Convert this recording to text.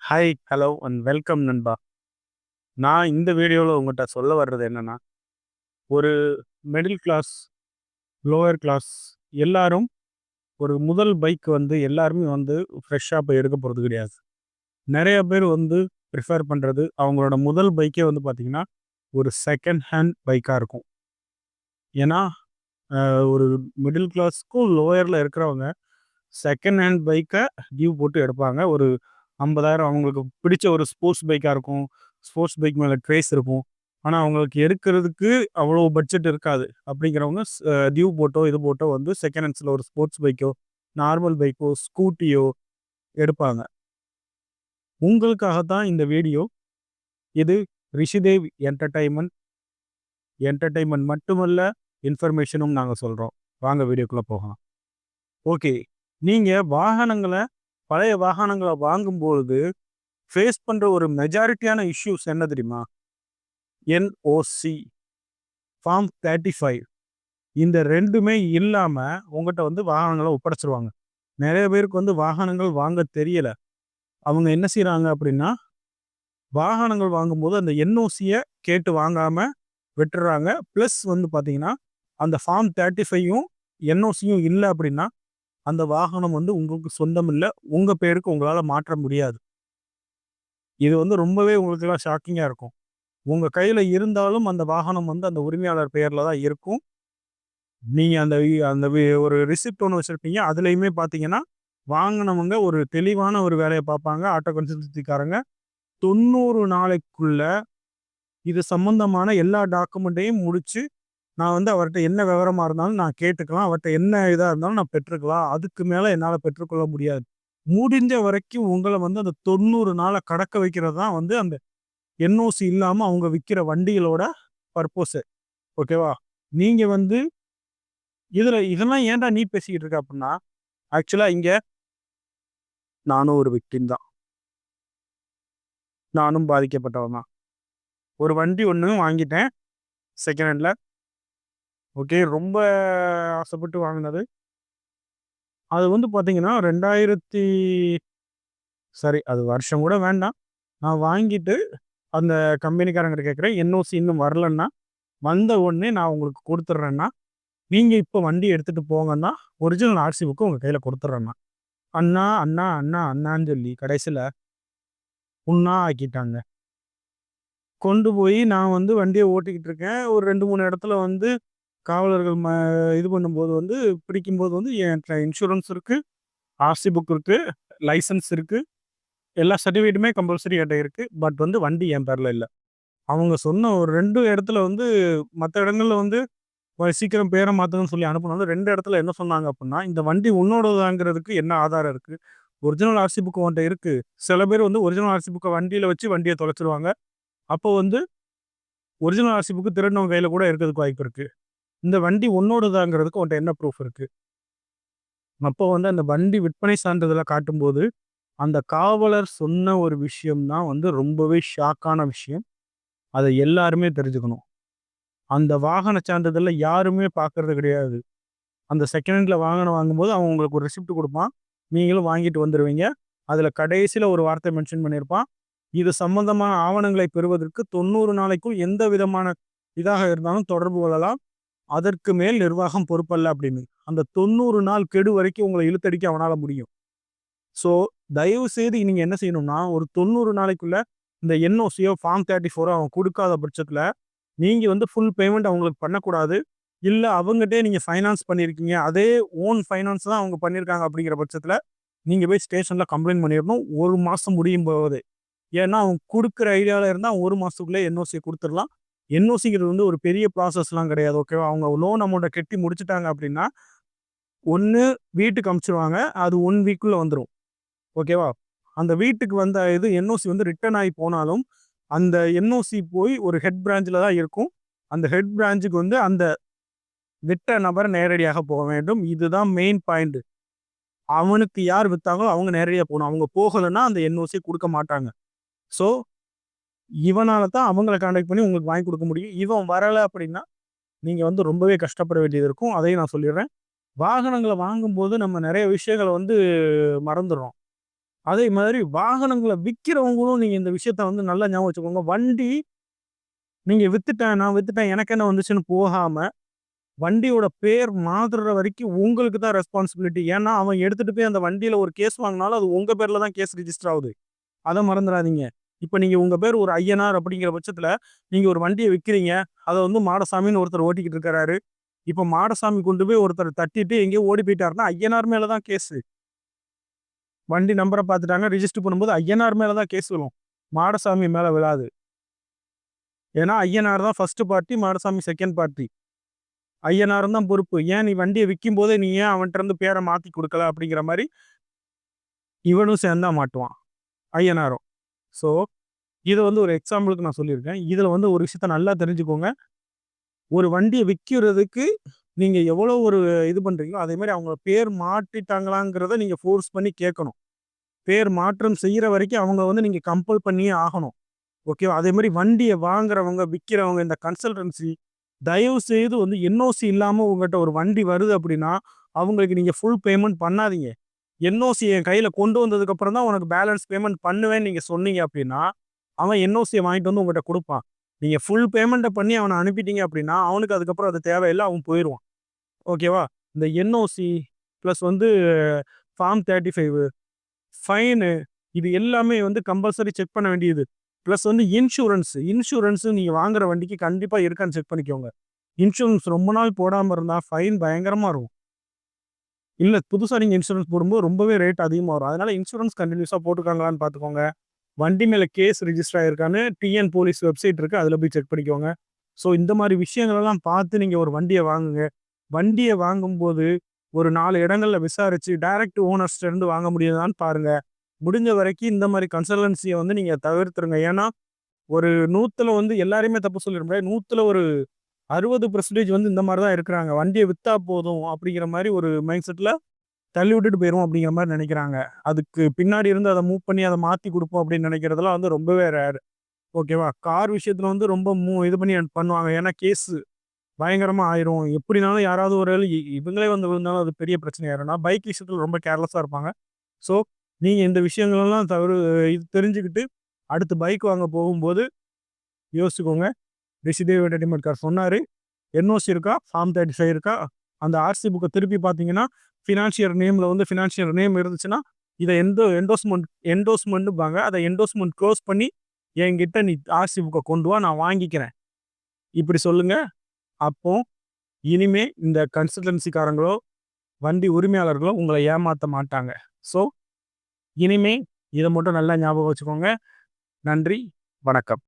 Hi, hello and welcome நண்பா. நான் இந்த வீடியோல உங்கட்ட சொல்ல வர்றது என்னன்னா, ஒரு மிடில் கிளாஸ், லோயர் கிளாஸ் எல்லாரும் ஒரு முதல் பைக் வந்து எல்லாருமே வந்து ஃப்ரெஷ்ஷா போய் எடுக்க போறது கிடையாது. நெறைய பேர் வந்து ப்ரிஃபர் பண்றது அவங்களோட முதல் பைக்கே வந்து பார்த்தீங்கன்னா, ஒரு செகண்ட் ஹேண்ட் பைக்கா இருக்கும். ஏன்னா, ஒரு மிடில் கிளாஸ்க்கும் லோயர்ல இருக்கிறவங்க செகண்ட் ஹேண்ட் பைக்க டியூ போட்டு எடுப்பாங்க. ஒரு 50,000 அவங்களுக்கு பிடிச்ச ஒரு ஸ்போர்ட்ஸ் பைக்கா இருக்கும். ஸ்போர்ட்ஸ் பைக் மேல கிரேஸ் இருக்கும். ஆனா, அவங்களுக்கு எடுக்கிறதுக்கு அவ்வளோ பட்ஜெட் இருக்காது. அப்படிங்கிறவங்க டியூ போட்டோ, இது போட்டோ வந்து செகண்ட் ஹேண்ட்ஸ்ல ஒரு ஸ்போர்ட்ஸ் பைக்கோ, நார்மல் பைக்கோ, ஸ்கூட்டியோ எடுப்பாங்க. உங்களுக்காக தான் இந்த வீடியோ. இது ரிஷிதேவ் என்டர்டெயின்மென்ட். என்டர்டெயின்மென்ட் மட்டுமல்ல, இன்ஃபர்மேஷனும் நாங்க சொல்றோம். வாங்க வீடியோக்குள்ள போகலாம். ஓகே. நீங்க பழைய வாகனங்கள வாங்கும்பொழுது ஃபேஸ் பண்ற ஒரு மெஜாரிட்டியான இஷ்யூஸ் என்ன தெரியுமா? என்ஓசி, ஃபார்ம் 35 இந்த 2மே இல்லாம உங்கட்ட வந்து வாகனங்கள ஒப்படைச்சுருவாங்க. நெறைய பேருக்கு வந்து வாகனங்கள் வாங்க தெரியல. அவங்க என்ன செய்றாங்க அப்படின்னா, வாகனங்கள் வாங்கும்போது அந்த என்ஓசிய கேட்டு வாங்காம விட்டுர்றாங்க. பிளஸ் வந்து பார்த்தீங்கன்னா, அந்த ஃபார்ம் 35யும் என்ஓசியும் இல்ல அப்படின்னா, அந்த வாகனம் வந்து உங்களுக்கு சொந்தம் இல்ல. உங்க பேருக்கு உங்களால மாற்ற முடியாது. இது வந்து ரொம்பவே உங்களுக்கெல்லாம் ஷாக்கிங்கா இருக்கும். உங்க கையில இருந்தாலும் அந்த வாகனம் வந்து அந்த உரிமையாளர் பெயர்ல தான் இருக்கும். நீங்க அந்த வி அந்த வி ஒரு ரிசிப்ட் ஒண்ணு வச்சிருப்பீங்க. அதுலயுமே பார்த்தீங்கன்னா, வாங்குனவங்க ஒரு தெளிவான ஒரு வேலைய பார்ப்பாங்க. ஆட்டோ கன்சல்டன்சிக்காரங்க 90 நாளைக்குள்ள இது சம்மந்தமான எல்லா டாக்குமெண்ட்டையும் முடிச்சு, நான் வந்து அவர்ட்ட என்ன விவரமா இருந்தாலும் நான் கேட்டுக்கலாம். அவர்ட்ட என்ன இதா இருந்தாலும் நான் பெற்றுக்கலாம். அதுக்கு மேல என்னால பெற்றுக்கொள்ள முடியாது. முடிஞ்ச வரைக்கும் உங்கள வந்து அந்த 90 நாள கடக்க வைக்கிறது தான் வந்து அந்த என்ஓசி இல்லாம அவங்க விக்கிற வண்டிகளோட பர்ப்போஸு. ஓகேவா? நீங்க வந்து இதெல்லாம் ஏன்டா நீ பேசிக்கிட்டு இருக்க அப்டின்னா, ஆக்சுவலா இங்க நானும் ஒரு விக்டிம் தான். நானும் பாதிக்கப்பட்டவன் தான். ஒரு வண்டி ஒண்ணு வாங்கிட்டேன். செகண்ட் ஹேண்ட்ல. ஓகே. ரொம்ப ஆசைப்பட்டு வாங்குனது. அது வந்து பார்த்தீங்கன்னா, 2000 சரி அது வருஷம் கூட வேண்டாம். நான் வாங்கிட்டு அந்த கம்பெனிக்காரங்கிட்ட கேட்கிறேன். என்ஓசி இன்னும் வரலன்னா, வந்த உடனே நான் உங்களுக்கு குடுத்துடுறேன்னா, நீங்க இப்ப வண்டி எடுத்துட்டு போங்கன்னா, ஒரிஜினல் ஆர்சி புக்க உங்க கையில குடுத்துடுறேன்னா. அண்ணா, அண்ணா, அண்ணா, அண்ணான்னு சொல்லி கடைசில புண்ணா ஆக்கிட்டாங்க. கொண்டு போய் நான் வந்து வண்டிய ஓட்டிக்கிட்டு இருக்கேன். ஒரு 2, 3 இடத்துல வந்து காவலர்கள் இது பண்ணும்போது வந்து பிடிக்கும்போது வந்து என்ட்ட இன்சூரன்ஸ் இருக்கு, ஆர்சி புக் இருக்கு, லைசென்ஸ் இருக்கு. எல்லா சர்டிஃபிகேட்டுமே கம்பல்சரி என்ட்ட இருக்கு. பட் வந்து வண்டி என் பேர்ல இல்ல. அவங்க சொன்ன ஒரு 2 இடத்துல வந்து மத்த இடங்கள்ல வந்து சீக்கிரம் பேர மாத்துங்கன்னு சொல்லி அனுப்புனாலும் 2 இடத்துல என்ன சொன்னாங்க அப்புட்ன்னா, இந்த வண்டி உன்னோடதாங்கிறதுக்கு என்ன ஆதாரம் இருக்கு? ஒரிஜினல் ஆர்சி புக் உன்ட்ட இருக்கு. சில பேர் வந்து ஒரிஜினல் ஆர்சி புக்க வண்டியில வச்சு வண்டிய தொலைச்சுருவாங்க. அப்போ வந்து ஒரிஜினல் ஆர்சி புக் திருடனவன் கையில கூட இருக்கிறதுக்கு வாய்ப்பு இருக்கு. இந்த வண்டி உன்னோடதாங்கிறதுக்கு உன்ட்ட என்ன ப்ரூஃப் இருக்கு? அப்போ வந்து அந்த வண்டி விற்பனை சான்றிதழ காட்டும்போது, அந்த காவலர் சொன்ன ஒரு விஷயம் தான் வந்து ரொம்பவே ஷாக்கான விஷயம். அத எல்லாருமே தெரிஞ்சுக்கணும். அந்த வாகன சான்றிதழ யாருமே பார்க்கறது கிடையாது. அந்த செகண்ட் ஹேண்ட்ல வாகனம் வாங்கும்போது அவன் உங்களுக்கு ஒரு ரெசிப்ட் குடுப்பான். நீங்களும் வாங்கிட்டு வந்துருவீங்க. அதுல கடைசில ஒரு வார்த்தை மென்ஷன் பண்ணியிருப்பான். இது சம்பந்தமான ஆவணங்களை பெறுவதற்கு 90 நாளைக்குள் எந்த விதமான இதாக இருந்தாலும் தொடர்பு கொள்ளலாம். அதற்கு மேல் நிர்வாகம் பொறுப்பல்ல அப்படின்னு. அந்த 90 நாள் கெடு வரைக்கும் உங்கள இழுத்தடிக்க அவனால முடியும். ஸோ, தயவு செய்து நீங்க என்ன செய்யணும்னா, ஒரு 90 நாளைக்குள்ள இந்த என்ஓசியோ, ஃபார்ம் 34 அவன் குடுக்காத பட்சத்தில, நீங்க வந்து ஃபுல் பேமெண்ட் அவங்களுக்கு பண்ணக்கூடாது. இல்ல அவங்கட்டயே நீங்க ஃபைனான்ஸ் பண்ணியிருக்கீங்க. அதே ஓன் ஃபைனான்ஸ் தான் அவங்க பண்ணியிருக்காங்க அப்படிங்கிற பட்சத்தில, நீங்க போய் ஸ்டேஷன்ல கம்ப்ளைண்ட் பண்ணிறணும். 1 மாசம் முடியும் போதே. ஏன்னா, அவன் குடுக்குற ஐடியால இருந்தா 1 மாசத்துக்குள்ளே என்ஓசிய குடுத்துறலாம். என்ஓசிங்கிறது வந்து ஒரு பெரிய ப்ராசஸ்லாம் கிடையாது. ஓகேவா? அவங்க லோன் அமௌண்ட்ட கட்டி முடிச்சுட்டாங்க அப்படின்னா, ஒண்ணு வீட்டுக்கு அனுப்பிச்சுருவாங்க. அது 1 வீக்குள்ள வந்துரும். ஓகேவா? அந்த வீட்டுக்கு வந்த இது என்ஓசி வந்து ரிட்டர்ன் ஆயி போனாலும், அந்த என்ஓசி போய் ஒரு ஹெட் பிரான்ச்ல தான் இருக்கும். அந்த ஹெட் பிரான்ச்சுக்கு வந்து அந்த விற்ற நபர் நேரடியாக போக வேண்டும். இதுதான் மெயின் பாயிண்ட். அவனுக்கு யார் வித்தாங்களோ அவங்க நேரடியா போணும். அவங்க போகலன்னா அந்த என்ஓசி குடுக்க மாட்டாங்க. ஸோ, இவனால தான் அவங்கள கான்டாக்ட் பண்ணி உங்களுக்கு வாங்கி குடுக்க முடியும். இவன் வரல அப்படின்னா, நீங்க வந்து ரொம்பவே கஷ்டப்பட வேண்டியது இருக்கும். அதையும் நான் சொல்லிர்றேன். வாகனங்கள வாங்கும்போது நம்ம நெறைய விஷயங்கள வந்து மறந்துர்றோம். அதே மாதிரி வாகனங்கள விக்கிறவங்களும் நீங்க இந்த விஷயத்த வந்து நல்லா ஞாபகம் வச்சுக்கோங்க. வண்டி நீங்க வித்துட்டேன், நான் வித்துட்டேன், எனக்கு என்ன வந்துச்சுன்னு போகாம, வண்டியோட பேர் மாத்துற வரைக்கும் உங்களுக்கு தான் ரெஸ்பான்சிபிலிட்டி. ஏன்னா, அவன் எடுத்துட்டு போய் அந்த வண்டியில ஒரு கேஸ் வாங்குனாலும், அது உங்க பேர்ல தான் கேஸ் ரிஜிஸ்டர் ஆகுது. அத மறந்துறாதீங்க. இப்ப நீங்க உங்க பேர் ஒரு ஐயனார் அப்படிங்கிற பட்சத்துல, நீங்க ஒரு வண்டிய விக்கிறீங்க. அத வந்து மாடசாமின்னு ஒருத்தர் ஓட்டிக்கிட்டு இருக்காரு. இப்ப மாடசாமி கொண்டு போய் ஒருத்தர தட்டிட்டு எங்கேயோ ஓடி போயிட்டாருன்னா, ஐயனார் மேல தான் கேஸு. வண்டி நம்பர பாத்துட்டாங்க. ரிஜிஸ்டர் பண்ணும்போது ஐயனார் மேல தான் கேஸ் விழும். மாடசாமி மேல விழாது. ஏன்னா, ஐயனார் தான் first party, Madasamy second party. ஐயனாரும் தான் பொறுப்பு. ஏன் நீ வண்டிய விக்கும்போதே நீ ஏன் அவன்ட்ட இருந்து பேர மாத்தி குடுக்கல அப்படிங்கிற மாரி, இவனும் சேர்ந்தா மாட்டுவான். ஐயனாரும். ஸோ, இத வந்து ஒரு எக்ஸாம்பிளுக்கு நான் சொல்லியிருக்கேன். இதுல வந்து ஒரு விஷயத்த நல்லா தெரிஞ்சுக்கோங்க. ஒரு வண்டிய விக்கிறதுக்கு நீங்க எவ்வளோ ஒரு இது பண்றீங்களோ, அதே மாரி அவங்க பேர் மாற்றிட்டாங்களாங்கிறத நீங்க ஃபோர்ஸ் பண்ணி கேட்கணும். பேர் மாற்றம் செய்யற வரைக்கும் அவங்க வந்து நீங்க கம்பல் பண்ணியே ஆகணும். ஓகேவா? அதே மாரி வண்டிய வாங்குறவங்க, விக்கிறவங்க இந்த கன்சல்டன்சி தயவு செய்து வந்து என்ஓசி இல்லாம உங்கட்ட ஒரு வண்டி வருது அப்படின்னா, அவங்களுக்கு நீங்க ஃபுல் பேமெண்ட் பண்ணாதீங்க. என்ஓசி என் கையில கொண்டு வந்ததுக்கு அப்புறம் தான் உனக்கு பேலன்ஸ் பேமெண்ட் பண்ணுவேன்னு நீங்க சொன்னீங்க அப்படின்னா, அவன் என்ஓசிய வாங்கிட்டு வந்து உங்கட்ட குடுப்பான். நீங்க ஃபுல் பேமெண்ட்ட பண்ணி அவன அனுப்பிட்டீங்க அப்படின்னா, அவனுக்கு அதுக்கப்புறம் அது தேவையில்ல. அவன் போயிருவான். ஓகேவா? இந்த என்ஓசி பிளஸ் வந்து ஃபார்ம் 35 ஃபைனு இது எல்லாமே வந்து கம்பல்சரி செக் பண்ண வேண்டியது. பிளஸ் வந்து இன்சூரன்ஸ் நீங்க வாங்குற வண்டிக்கு கண்டிப்பா இருக்கான்னு செக் பண்ணிக்கோங்க. இன்சூரன்ஸ் ரொம்ப நாள் போடாம இருந்தா ஃபைன் பயங்கரமா இருக்கும். இல்ல புதுசா நீங்க இன்சூரன்ஸ் போடும்போது ரொம்பவே ரேட் அதிகமா வரும். அதனால இன்சூரன்ஸ் கன்டினியூஸா போட்டுருக்காங்களான்னு பார்த்துக்கோங்க. வண்டி மேல கேஸ் ரிஜிஸ்டர் ஆயிருக்கான்னு டிஎன் போலீஸ் வெப்சைட் இருக்கு. அதுல போய் செக் பண்ணிக்கோங்க. ஸோ இந்த மாரி விஷயங்களெல்லாம் பார்த்து நீங்க ஒரு வண்டிய வாங்குங்க. வண்டிய வாங்கும்போது ஒரு 4 இடங்கள்ல விசாரிச்சு டைரக்ட் ஓனர்ஸ்ட்ட இருந்து வாங்க முடியுதான்னு பாருங்க. முடிஞ்ச வரைக்கும் இந்த மாரி கன்சல்டன்சிய வந்து நீங்க தவிர்த்துருங்க. ஏன்னா, ஒரு 100ல வந்து எல்லாரையுமே தப்பு சொல்லிட முடியாது. 100ல ஒரு 60% வந்து இந்த மாரி தான் இருக்கிறாங்க. வண்டிய வித்தா போதும் அப்படிங்கிற மாரி ஒரு மைண்ட் செட்ல தள்ளி விட்டுட்டு போயிருவோம் அப்படிங்கிற மாரி நெனைக்கிறாங்க. அதுக்கு பின்னாடி இருந்து அத மூவ் பண்ணி அத மாத்தி குடுப்போம் அப்படின்னு நெனைக்கிறதெல்லாம் வந்து ரொம்பவே ரேர். ஓகேவா? கார் விஷயத்துல வந்து ரொம்ப இது பண்ணி பண்ணுவாங்க. ஏன்னா கேஸ் பயங்கரமா ஆயிரும். எப்படினாலும் யாராவது ஒரு ஆளு இவங்களே வந்து விழுந்தாலும் அது பெரிய பிரச்சனை ஆயிரும்னா, பைக் விஷயத்துல ரொம்ப கேர்லெஸ்ஸா இருப்பாங்க. ஸோ, நீங்க இந்த விஷயங்களெல்லாம் இது தெரிஞ்சுக்கிட்டு, அடுத்து பைக் வாங்க போகும்போது யோசிச்சுக்கோங்க. ரிஷிதேவ் என்டர்டெயின்மென்ட் கார் சொன்னாரு. என்ஓசி இருக்கா? ஃபார்ம் 35 இருக்கா? அந்த ஆர்சி புக்க திருப்பி பார்த்தீங்கன்னா, ஃபினான்சியர் நேம் இருந்துச்சுன்னா, இத என்டோஸ்மென்ட்பாங்க. அத என்டோஸ்மென்ட் குளோஸ் பண்ணி, என்கிட்ட நீ ஆர்சி புக்க கொண்டு வா, நான் வாங்கிக்கிறேன். இப்படி சொல்லுங்க. அப்போ இனிமே இந்த கன்சல்டன்சிக்காரங்களோ, வண்டி உரிமையாளர்களோ உங்கள ஏமாத்த மாட்டாங்க. ஸோ, இனிமே இத மட்டும் நல்லா ஞாபகம் வச்சுக்கோங்க. நன்றி, வணக்கம்.